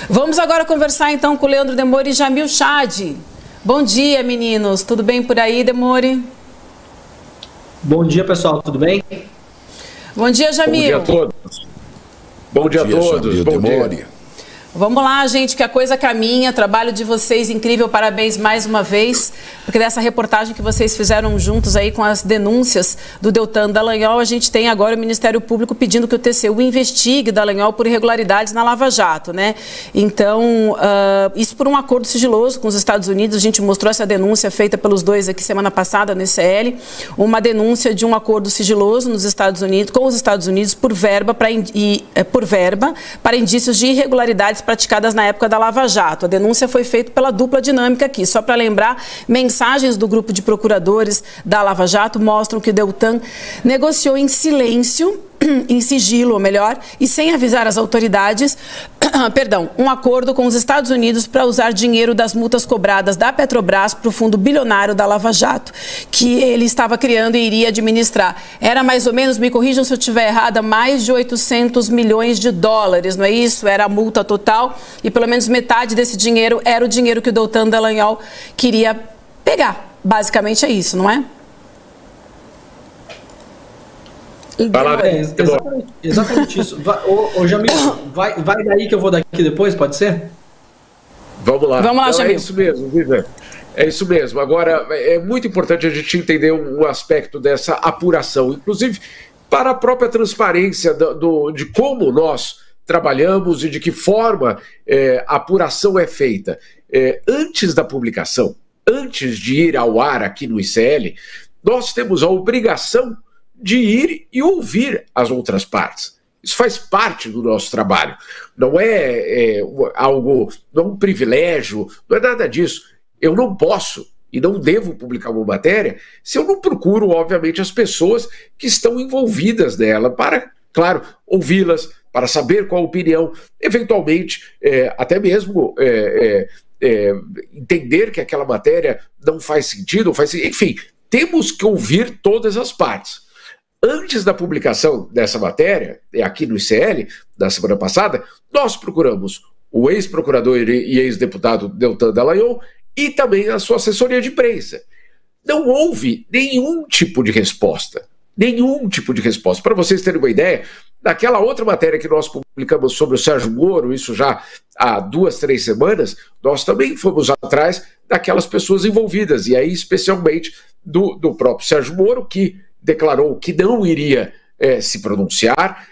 Vamos agora conversar então com o Leandro Demore e Jamil Chad. Bom dia, meninos. Tudo bem por aí, Demore? Bom dia, pessoal. Tudo bem? Bom dia, Jamil. Bom dia a todos. Bom dia a todos. Bom dia. Vamos lá, gente, que a coisa caminha, trabalho de vocês incrível, parabéns mais uma vez, porque dessa reportagem que vocês fizeram juntos aí com as denúncias do Deltan Dallagnol, a gente tem agora o Ministério Público pedindo que o TCU investigue Dallagnol por irregularidades na Lava Jato, né? Então, isso por um acordo sigiloso com os Estados Unidos, a gente mostrou essa denúncia feita pelos dois aqui semana passada no ICL, uma denúncia de um acordo sigiloso nos Estados Unidos, com os Estados Unidos por verba para indícios de irregularidades praticadas na época da Lava Jato. A denúncia foi feita pela dupla dinâmica aqui. Só para lembrar, mensagens do grupo de procuradores da Lava Jato mostram que o Deltan negociou em silêncio, em sigilo, ou melhor, e sem avisar as autoridades, um acordo com os Estados Unidos para usar dinheiro das multas cobradas da Petrobras para o fundo bilionário da Lava Jato, que ele estava criando e iria administrar. Era mais ou menos, me corrijam se eu estiver errada, mais de 800 milhões de dólares, não é isso? Era a multa total e pelo menos metade desse dinheiro era o dinheiro que o Deltan Dallagnol queria pegar. Basicamente é isso, não é? Exatamente isso. Jamil, vai daí que eu vou daqui depois, pode ser? Vamos lá. Vamos lá, então, Jamil. É isso mesmo, Vivian. É isso mesmo. Agora, é muito importante a gente entender um aspecto dessa apuração, inclusive para a própria transparência de como nós trabalhamos e de que forma a apuração é feita. Antes da publicação, antes de ir ao ar aqui no ICL, nós temos a obrigação de ir e ouvir as outras partes. Isso faz parte do nosso trabalho. Não é algo, não é um privilégio, não é nada disso. Eu não posso e não devo publicar uma matéria se eu não procuro, obviamente, as pessoas que estão envolvidas nela para, claro, ouvi-las, para saber qual a opinião, eventualmente, até mesmo entender que aquela matéria não faz sentido, enfim, temos que ouvir todas as partes. Antes da publicação dessa matéria, aqui no ICL, da semana passada, nós procuramos o ex-procurador e ex-deputado Deltan Dallagnol e também a sua assessoria de imprensa. Não houve nenhum tipo de resposta. Nenhum tipo de resposta. Para vocês terem uma ideia, naquela outra matéria que nós publicamos sobre o Sérgio Moro, isso já há 2, 3 semanas, nós também fomos atrás daquelas pessoas envolvidas, e aí especialmente do próprio Sérgio Moro, que declarou que não iria se pronunciar.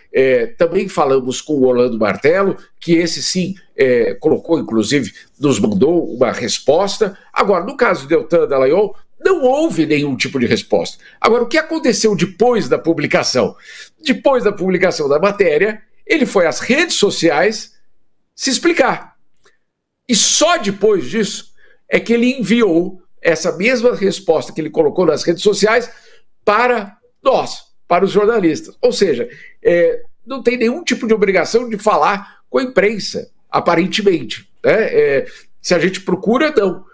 Também falamos com o Orlando Martello, que esse sim colocou, inclusive, nos mandou uma resposta. Agora, no caso do Deltan Dallagnol, não houve nenhum tipo de resposta. Agora, o que aconteceu depois da publicação? Depois da publicação da matéria, ele foi às redes sociais se explicar. E só depois disso é que ele enviou essa mesma resposta que ele colocou nas redes sociais para nós, para os jornalistas. Ou seja, não tem nenhum tipo de obrigação de falar com a imprensa, aparentemente. Né? Se a gente procura, não.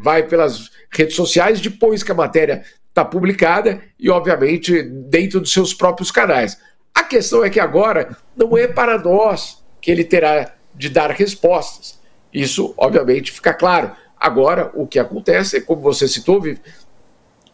Vai pelas redes sociais depois que a matéria está publicada e, obviamente, dentro dos seus próprios canais. A questão é que agora não é para nós que ele terá de dar respostas. Isso, obviamente, fica claro. Agora, o que acontece é, como você citou,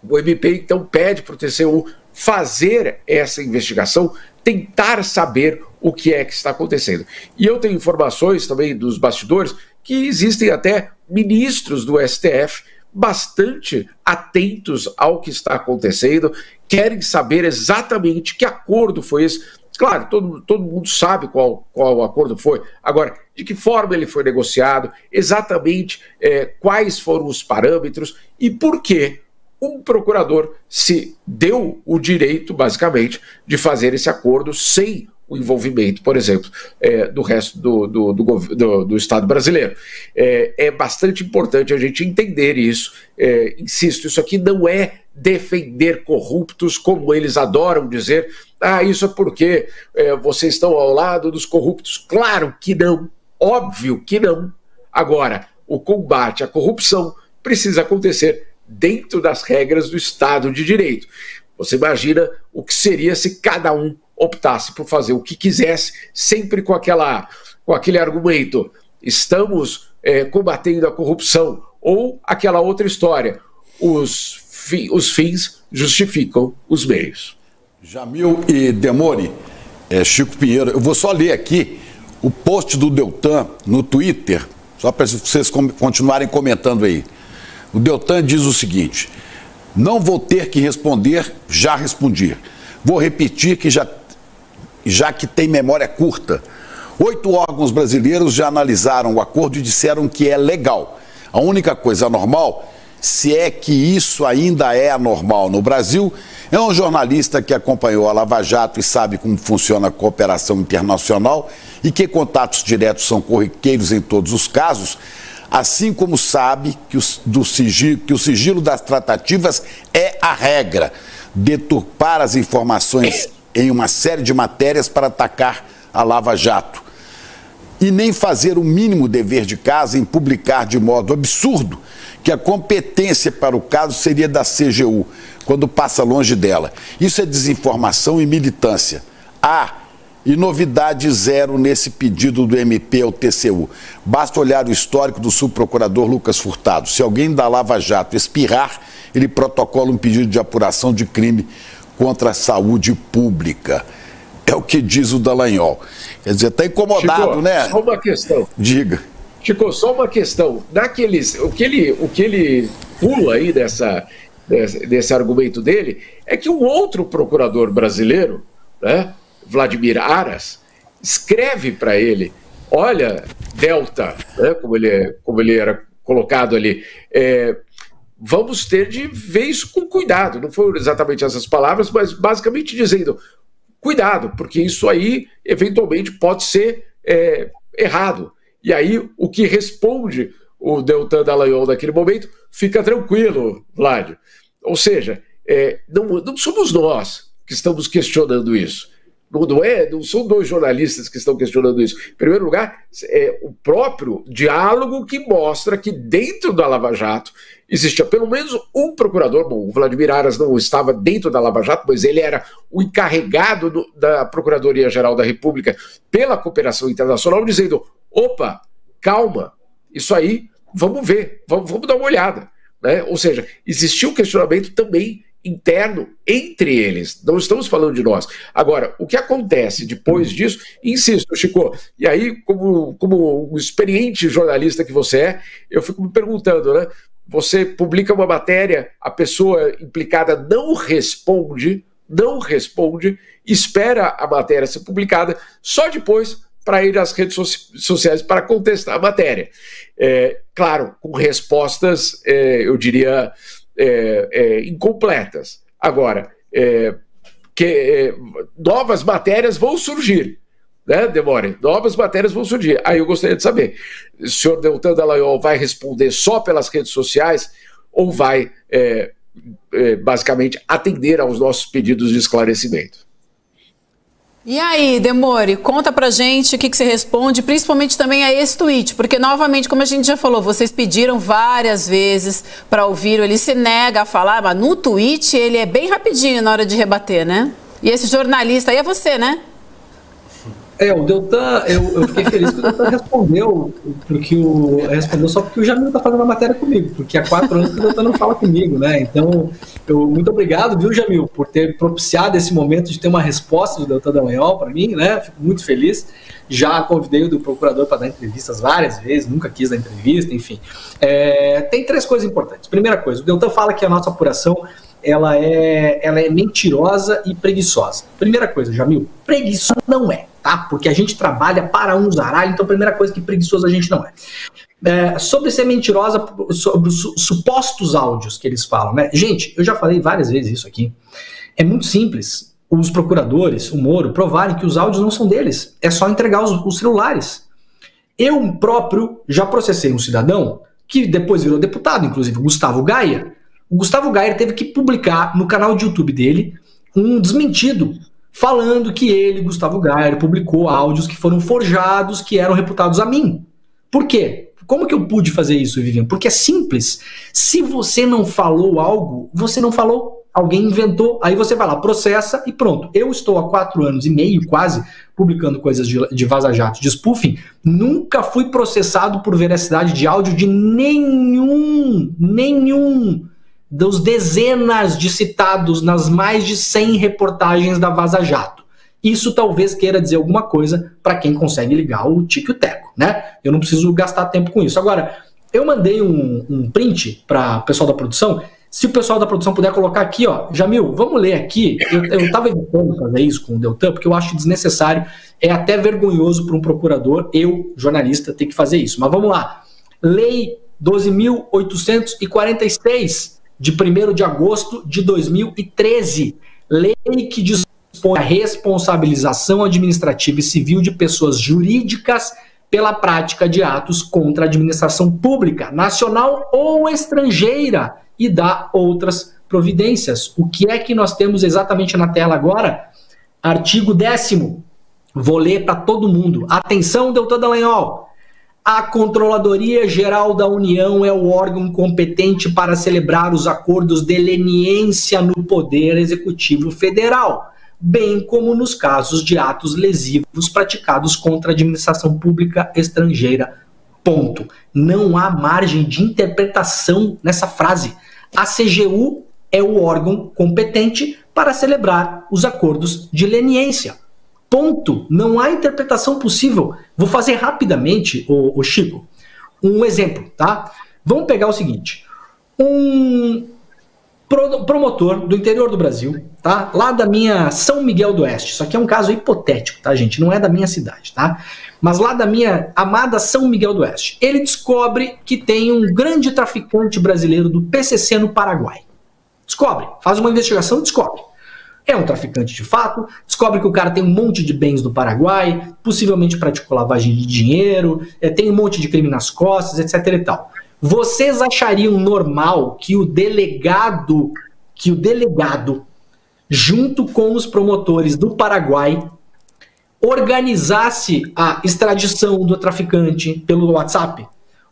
o MP, então, pede para o TCU fazer essa investigação, tentar saber o que é que está acontecendo. E eu tenho informações também dos bastidores que existem até ministros do STF bastante atentos ao que está acontecendo, querem saber exatamente que acordo foi esse. Claro, todo mundo sabe qual o acordo foi. Agora, de que forma ele foi negociado, exatamente quais foram os parâmetros e por que um procurador se deu o direito, basicamente, de fazer esse acordo sem o envolvimento, por exemplo, do resto do Estado brasileiro. É bastante importante a gente entender isso. Insisto, isso aqui não é defender corruptos, como eles adoram dizer. Isso é porque vocês estão ao lado dos corruptos. Claro que não, óbvio que não. Agora, o combate à corrupção precisa acontecer dentro das regras do Estado de Direito. Você imagina o que seria se cada um optasse por fazer o que quisesse, sempre com aquele argumento: estamos combatendo a corrupção, ou aquela outra história, os fins justificam os meios. Jamil e Demori, Chico Pinheiro, eu vou só ler aqui o post do Deltan no Twitter, só para vocês continuarem comentando aí. O Deltan diz o seguinte: não vou ter que responder, já respondi. Vou repetir que já que tem memória curta. 8 órgãos brasileiros já analisaram o acordo e disseram que é legal. A única coisa anormal, se é que isso ainda é anormal no Brasil, é um jornalista que acompanhou a Lava Jato e sabe como funciona a cooperação internacional e que contatos diretos são corriqueiros em todos os casos, assim como sabe que o sigilo das tratativas é a regra, deturpar as informações em uma série de matérias para atacar a Lava Jato. E nem fazer o mínimo dever de casa em publicar de modo absurdo que a competência para o caso seria da CGU, quando passa longe dela. Isso é desinformação e militância. E novidade zero nesse pedido do MP ao TCU. Basta olhar o histórico do subprocurador Lucas Furtado. Se alguém da Lava Jato espirrar, ele protocola um pedido de apuração de crime contra a saúde pública. É o que diz o Dallagnol. Quer dizer, está incomodado, Chico, né? Só uma questão. Diga. Chico, só uma questão. O que ele pula aí desse argumento dele é que um outro procurador brasileiro, né, Vladimir Aras, escreve para ele: olha, Delta, né, como ele era colocado ali, vamos ter de ver isso com cuidado. Não foram exatamente essas palavras, mas basicamente dizendo: cuidado, porque isso aí eventualmente pode ser errado. E aí o que responde o Deltan Dallagnol naquele momento: fica tranquilo, Vlad. Ou seja, não somos nós que estamos questionando isso. Não são 2 jornalistas que estão questionando isso. Em primeiro lugar, é o próprio diálogo que mostra que dentro da Lava Jato existia pelo menos um procurador. Bom, o Vladimir Aras não estava dentro da Lava Jato, mas ele era o encarregado da Procuradoria-Geral da República pela cooperação internacional, dizendo: opa, calma, isso aí, vamos ver, vamos dar uma olhada. Né? Ou seja, existia um questionamento também interno entre eles, não estamos falando de nós. Agora, o que acontece depois disso, insisto, Chico, e aí, como um experiente jornalista que você é, eu fico me perguntando, né? Você publica uma matéria, a pessoa implicada não responde, espera a matéria ser publicada, só depois para ir às redes sociais para contestar a matéria. Claro, com respostas, eu diria, incompletas. Agora, novas matérias vão surgir, né, Demori? Novas matérias vão surgir. Aí eu gostaria de saber, o senhor Deltan Dallagnol vai responder só pelas redes sociais ou vai, basicamente, atender aos nossos pedidos de esclarecimento? E aí, Demori, conta pra gente o que você responde, principalmente também a esse tweet, porque novamente, como a gente já falou, vocês pediram várias vezes para ouvir, ele se nega a falar, mas no tweet ele é bem rapidinho na hora de rebater, né? E esse jornalista aí é você, né? O Deltan, eu fiquei feliz que o Deltan respondeu, respondeu só porque o Jamil está fazendo a matéria comigo, porque há 4 anos que o Deltan não fala comigo, né? Então, muito obrigado, viu, Jamil, por ter propiciado esse momento de ter uma resposta do Deltan Dallagnol para mim, né? Fico muito feliz. Já convidei o do procurador para dar entrevistas várias vezes, nunca quis dar entrevista, enfim. Tem 3 coisas importantes. Primeira coisa, o Deltan fala que a nossa apuração ela é mentirosa e preguiçosa. Primeira coisa, Jamil, preguiçosa não é, tá? Porque a gente trabalha para um zaralho, então a primeira coisa que preguiçosa a gente não é. Sobre ser mentirosa, sobre os supostos áudios que eles falam, né? Gente, eu já falei várias vezes isso aqui. É muito simples. Os procuradores, o Moro, provarem que os áudios não são deles. É só entregar os celulares. Eu próprio já processei um cidadão que depois virou deputado, inclusive, o Gustavo Gaia. O Gustavo Gaia teve que publicar no canal de YouTube dele um desmentido falando que ele, Gustavo Gaia, publicou áudios que foram forjados, que eram reputados a mim. Por quê? Como que eu pude fazer isso, Vivian? Porque é simples. Se você não falou algo, você não falou. alguém inventou, aí você vai lá, processa e pronto. Eu estou há 4 anos e meio, quase, publicando coisas de vaza-jato, de spoofing, nunca fui processado por veracidade de áudio de nenhum dos dezenas de citados nas mais de 100 reportagens da vaza-jato. Isso talvez queira dizer alguma coisa para quem consegue ligar o tique e o teco, né? Eu não preciso gastar tempo com isso. Agora, eu mandei um print para o pessoal da produção. Se o pessoal da produção puder colocar aqui, ó, Jamil, vamos ler aqui. Eu estava evitando fazer isso com o Deltan, porque eu acho desnecessário, é até vergonhoso para um procurador, eu, jornalista, ter que fazer isso. Mas vamos lá. Lei 12.846, de 1º de agosto de 2013. Lei que dispõe a responsabilização administrativa e civil de pessoas jurídicas pela prática de atos contra a administração pública, nacional ou estrangeira, e dá outras providências. O que é que nós temos exatamente na tela agora? Artigo 10º. Vou ler para todo mundo. Atenção, Deltan Dallagnol. A Controladoria Geral da União é o órgão competente para celebrar os acordos de leniência no Poder Executivo Federal, bem como nos casos de atos lesivos praticados contra a administração pública estrangeira. Ponto. Não há margem de interpretação nessa frase. A CGU é o órgão competente para celebrar os acordos de leniência. Ponto. Não há interpretação possível. Vou fazer rapidamente, o Chico, um exemplo, tá? Vamos pegar o seguinte. Um promotor do interior do Brasil, tá? Lá da minha São Miguel do Oeste. Isso aqui é um caso hipotético, tá, gente? Não é da minha cidade, tá? Mas lá da minha amada São Miguel do Oeste. Ele descobre que tem um grande traficante brasileiro do PCC no Paraguai. Descobre. Faz uma investigação e descobre. É um traficante de fato, descobre que o cara tem um monte de bens no Paraguai, possivelmente praticou lavagem de dinheiro, tem um monte de crime nas costas, etc e tal. Vocês achariam normal que o delegado, junto com os promotores do Paraguai, organizasse a extradição do traficante pelo WhatsApp?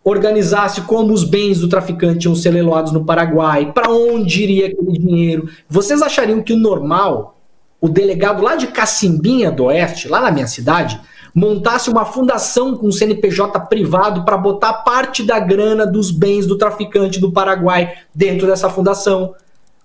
Organizasse como os bens do traficante iam ser leiloados no Paraguai, para onde iria aquele dinheiro? Vocês achariam que o normal, o delegado lá de Cacimbinha do Oeste, lá na minha cidade, montasse uma fundação com CNPJ privado para botar parte da grana dos bens do traficante do Paraguai dentro dessa fundação,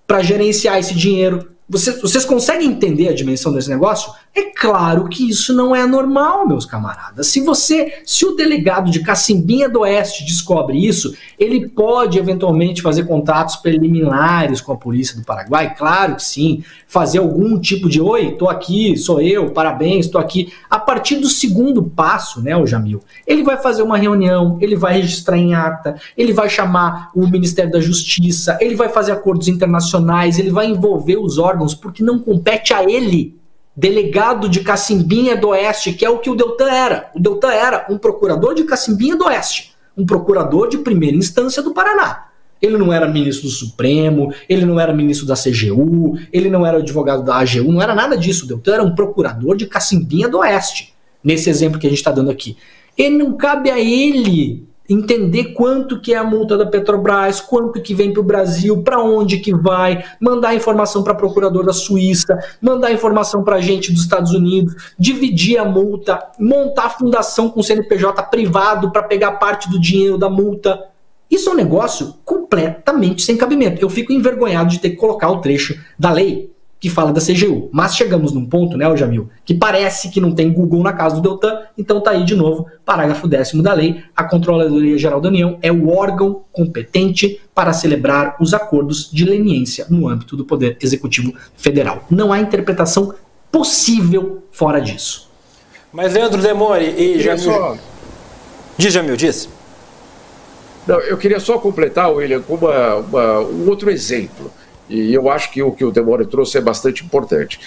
para gerenciar esse dinheiro? Vocês conseguem entender a dimensão desse negócio? É claro que isso não é normal, meus camaradas. Se o delegado de Cacimbinha do Oeste descobre isso, ele pode eventualmente fazer contatos preliminares com a polícia do Paraguai, claro que sim. Fazer algum tipo de, oi, tô aqui, sou eu, parabéns, tô aqui. A partir do segundo passo, né, o Jamil, ele vai fazer uma reunião, ele vai registrar em ata, ele vai chamar o Ministério da Justiça, ele vai fazer acordos internacionais, ele vai envolver os órgãos, porque não compete a ele, delegado de Cacimbinha do Oeste, que é o que o Deltan era. O Deltan era um procurador de Cacimbinha do Oeste, um procurador de primeira instância do Paraná. Ele não era ministro do Supremo, ele não era ministro da CGU, ele não era advogado da AGU, não era nada disso. O Deltan era um procurador de Cacimbinha do Oeste, nesse exemplo que a gente está dando aqui. E não cabe a ele entender quanto que é a multa da Petrobras, quanto que vem para o Brasil, para onde que vai, mandar informação para procurador da Suíça, mandar informação para gente dos Estados Unidos, dividir a multa, montar a fundação com CNPJ privado para pegar parte do dinheiro da multa. Isso é um negócio completamente sem cabimento. Eu fico envergonhado de ter que colocar o trecho da lei que fala da CGU. Mas chegamos num ponto, né, Jamil, que parece que não tem Google na casa do Deltan, então tá aí de novo, parágrafo 10º da lei, a Controladoria Geral da União é o órgão competente para celebrar os acordos de leniência no âmbito do Poder Executivo Federal. Não há interpretação possível fora disso. Mas Leandro Demori e Jamil... Diz, Jamil, diz. Não, eu queria só completar, William, com um outro exemplo. E eu acho que o que o Demori trouxe é bastante importante.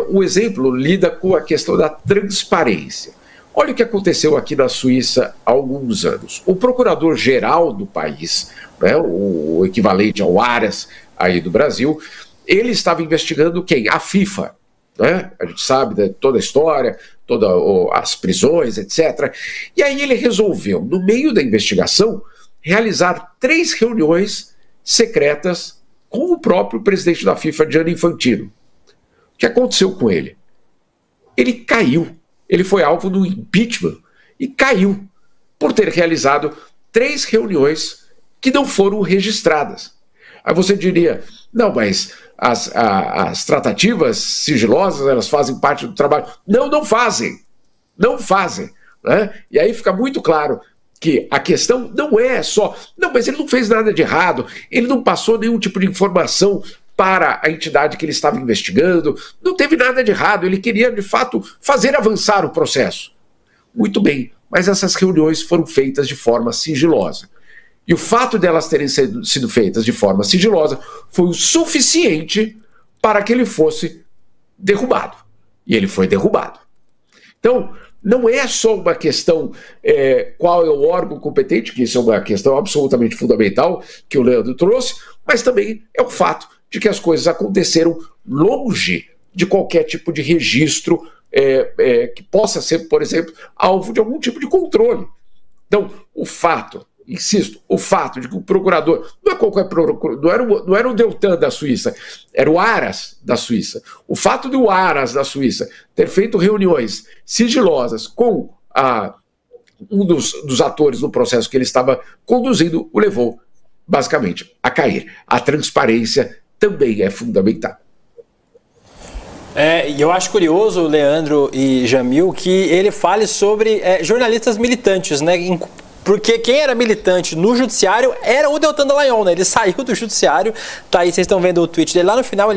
O exemplo lida com a questão da transparência. Olha o que aconteceu aqui na Suíça há alguns anos. O procurador-geral do país, né, o equivalente ao Aras aí do Brasil, ele estava investigando quem? A FIFA. Né? A gente sabe de toda a história, todas as prisões, etc. E aí ele resolveu, no meio da investigação, realizar 3 reuniões secretas com o próprio presidente da FIFA, Gianni Infantino. O que aconteceu com ele? Ele caiu. Ele foi alvo do impeachment e caiu por ter realizado 3 reuniões que não foram registradas. Aí você diria, não, mas as tratativas sigilosas, elas fazem parte do trabalho. Não, não fazem. Não fazem. Né? E aí fica muito claro que a questão não é só, não, mas ele não fez nada de errado, ele não passou nenhum tipo de informação para a entidade que ele estava investigando, não teve nada de errado, ele queria, de fato, fazer avançar o processo. Muito bem, mas essas reuniões foram feitas de forma sigilosa. E o fato delas terem sido feitas de forma sigilosa foi o suficiente para que ele fosse derrubado. E ele foi derrubado. Então, não é só uma questão qual é o órgão competente, que isso é uma questão absolutamente fundamental que o Leandro trouxe, mas também é o fato de que as coisas aconteceram longe de qualquer tipo de registro que possa ser, por exemplo, alvo de algum tipo de controle. Então, o fato, insisto, o fato de que o procurador, não é qualquer procurador, não era o Deltan da Suíça, era o Aras da Suíça. O fato de o Aras da Suíça ter feito reuniões sigilosas com um dos atores no processo que ele estava conduzindo o levou, basicamente, a cair. A transparência também é fundamental. E eu acho curioso, Leandro e Jamil, que ele fale sobre jornalistas militantes, né? Porque quem era militante no judiciário era o Deltan Dallagnol, né? Ele saiu do judiciário, tá aí, vocês estão vendo o tweet dele. Lá no final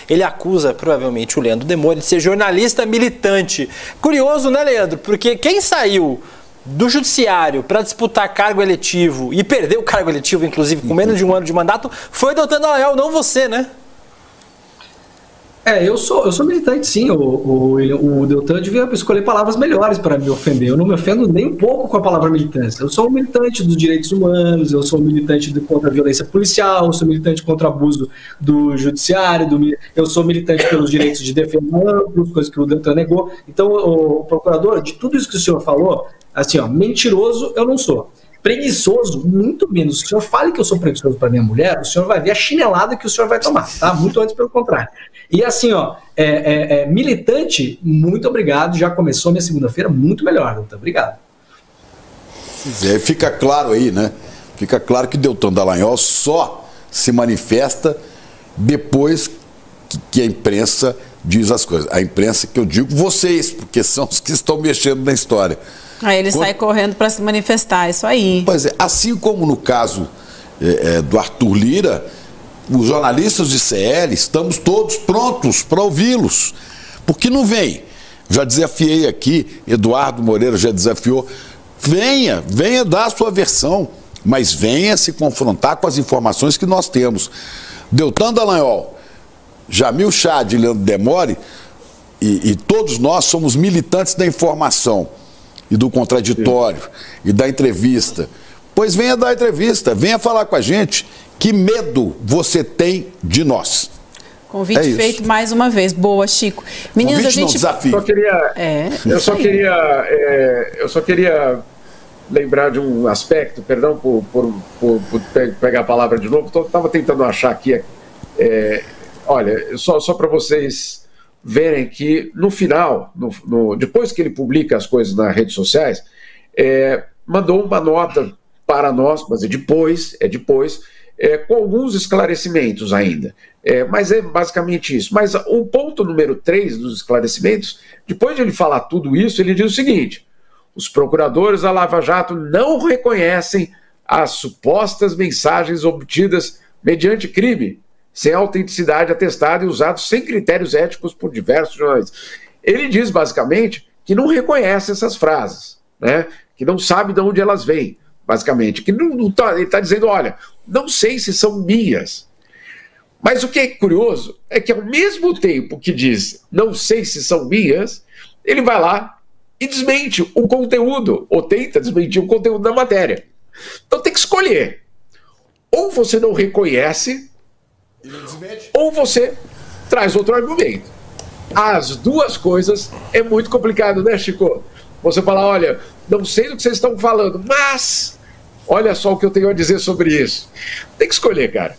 ele acusa, provavelmente, o Leandro Demore de ser jornalista militante. Curioso, né, Leandro? Porque quem saiu do judiciário para disputar cargo eletivo e perdeu o cargo eletivo, inclusive, com menos de 1 ano de mandato, foi o Deltan Dallagnol, não você, né? Eu sou militante, sim. O Deltan devia escolher palavras melhores para me ofender. Eu não me ofendo nem um pouco com a palavra militância. Eu sou um militante dos direitos humanos, eu sou um militante contra a violência policial, eu sou militante contra o abuso do judiciário, eu sou militante pelos direitos de defesa amplos, coisas que o Deltan negou. Então, o procurador, de tudo isso que o senhor falou, assim, mentiroso eu não sou. Preguiçoso, muito menos. Se o senhor fale que eu sou preguiçoso para minha mulher, o senhor vai ver a chinelada que o senhor vai tomar, tá? Muito antes, pelo contrário. E assim, militante, muito obrigado. Já começou minha segunda-feira muito melhor, Deltan. Obrigado. Fica claro aí, né? Fica claro que Deltan Dallagnol só se manifesta depois que a imprensa diz as coisas. A imprensa que eu digo vocês, porque são os que estão mexendo na história. Aí ele sai correndo para se manifestar, isso aí. Pois é, assim como no caso do Arthur Lira, os jornalistas de CL estamos todos prontos para ouvi-los. Porque não vem. Já desafiei aqui, Eduardo Moreira já desafiou. Venha dar a sua versão, mas venha se confrontar com as informações que nós temos. Deltan Dallagnol, Jamil Chad e Leandro Demore, e todos nós somos militantes da informação e do contraditório e da entrevista. Pois venha dar entrevista, venha falar com a gente. Que medo você tem de nós? Convite feito mais uma vez. Boa, Chico. Meninos, convite, a gente... desafio. Eu só queria lembrar de um aspecto, perdão por pegar a palavra de novo, estava tentando achar aqui. Olha, só para vocês verem que no final, depois que ele publica as coisas nas redes sociais, mandou uma nota para nós, mas é depois, com alguns esclarecimentos ainda. Mas é basicamente isso. Mas o ponto número 3 dos esclarecimentos, depois de ele falar tudo isso, ele diz o seguinte: os procuradores da Lava Jato não reconhecem as supostas mensagens obtidas mediante crime, sem autenticidade atestada e usados sem critérios éticos por diversos jornalistas. Ele diz, basicamente, que não reconhece essas frases, né? Que não sabe de onde elas vêm, basicamente. Que ele está dizendo, olha, não sei se são minhas. Mas o que é curioso é que, ao mesmo tempo que diz não sei se são minhas, ele vai lá e desmente o conteúdo, ou tenta desmentir o conteúdo da matéria. Então tem que escolher. Ou você não reconhece, ou você traz outro argumento. As duas coisas é muito complicado, né, Chico? Você fala, olha, não sei do que vocês estão falando, mas olha só o que eu tenho a dizer sobre isso. Tem que escolher, cara.